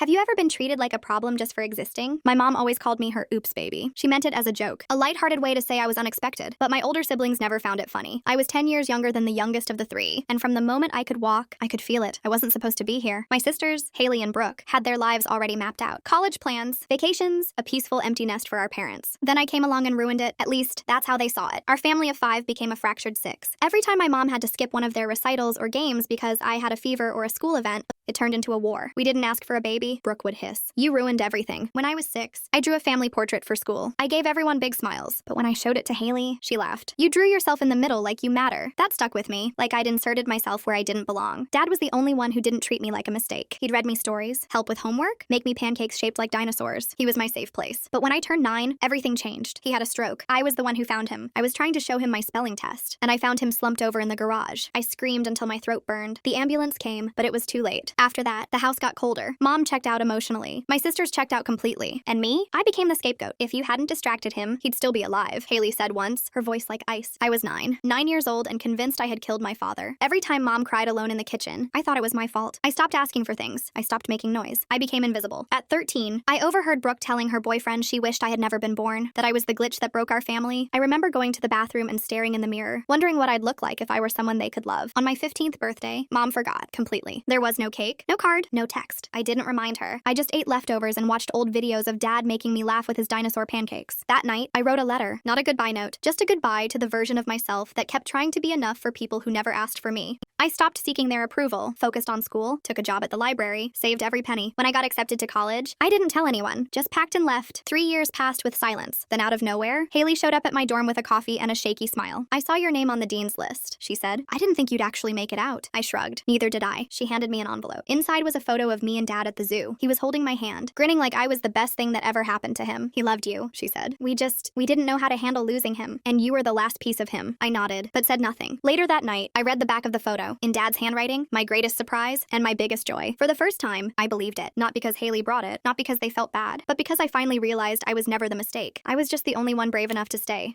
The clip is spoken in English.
Have you ever been treated like a problem just for existing? My mom always called me her oops baby. She meant it as a joke, a lighthearted way to say I was unexpected, but my older siblings never found it funny. I was 10 years younger than the youngest of the three, and from the moment I could walk, I could feel it. I wasn't supposed to be here. My sisters, Haley and Brooke, had their lives already mapped out. College plans, vacations, a peaceful empty nest for our parents. Then I came along and ruined it. At least, that's how they saw it. Our family of 5 became a fractured 6. Every time my mom had to skip one of their recitals or games because I had a fever or a school event, it turned into a war. We didn't ask for a baby, Brooke would hiss. You ruined everything. When I was 6, I drew a family portrait for school. I gave everyone big smiles, but when I showed it to Haley, she laughed. You drew yourself in the middle like you matter. That stuck with me, like I'd inserted myself where I didn't belong. Dad was the only one who didn't treat me like a mistake. He'd read me stories, help with homework, make me pancakes shaped like dinosaurs. He was my safe place. But when I turned 9, everything changed. He had a stroke. I was the one who found him. I was trying to show him my spelling test, and I found him slumped over in the garage. I screamed until my throat burned. The ambulance came, but it was too late. After that, the house got colder. Mom checked out emotionally. My sisters checked out completely. And me? I became the scapegoat. If you hadn't distracted him, he'd still be alive, Haley said once, her voice like ice. I was 9 years old and convinced I had killed my father. Every time Mom cried alone in the kitchen, I thought it was my fault. I stopped asking for things. I stopped making noise. I became invisible. At 13, I overheard Brooke telling her boyfriend she wished I had never been born, that I was the glitch that broke our family. I remember going to the bathroom and staring in the mirror, wondering what I'd look like if I were someone they could love. On my 15th birthday, Mom forgot completely. There was no cake, no card, no text. I didn't remind her. I just ate leftovers and watched old videos of Dad making me laugh with his dinosaur pancakes. That night, I wrote a letter, not a goodbye note, just a goodbye to the version of myself that kept trying to be enough for people who never asked for me. I stopped seeking their approval, focused on school, took a job at the library, saved every penny. When I got accepted to college, I didn't tell anyone, just packed and left. 3 years passed with silence. Then out of nowhere, Haley showed up at my dorm with a coffee and a shaky smile. I saw your name on the dean's list, she said. I didn't think you'd actually make it out. I shrugged. Neither did I. She handed me an envelope. Inside was a photo of me and Dad at the zoo. He was holding my hand, grinning like I was the best thing that ever happened to him. He loved you, she said. We didn't know how to handle losing him, and you were the last piece of him. I nodded, but said nothing. Later that night, I read the back of the photo, in Dad's handwriting, my greatest surprise, and my biggest joy. For the first time, I believed it. Not because Haley brought it, not because they felt bad, but because I finally realized I was never the mistake. I was just the only one brave enough to stay.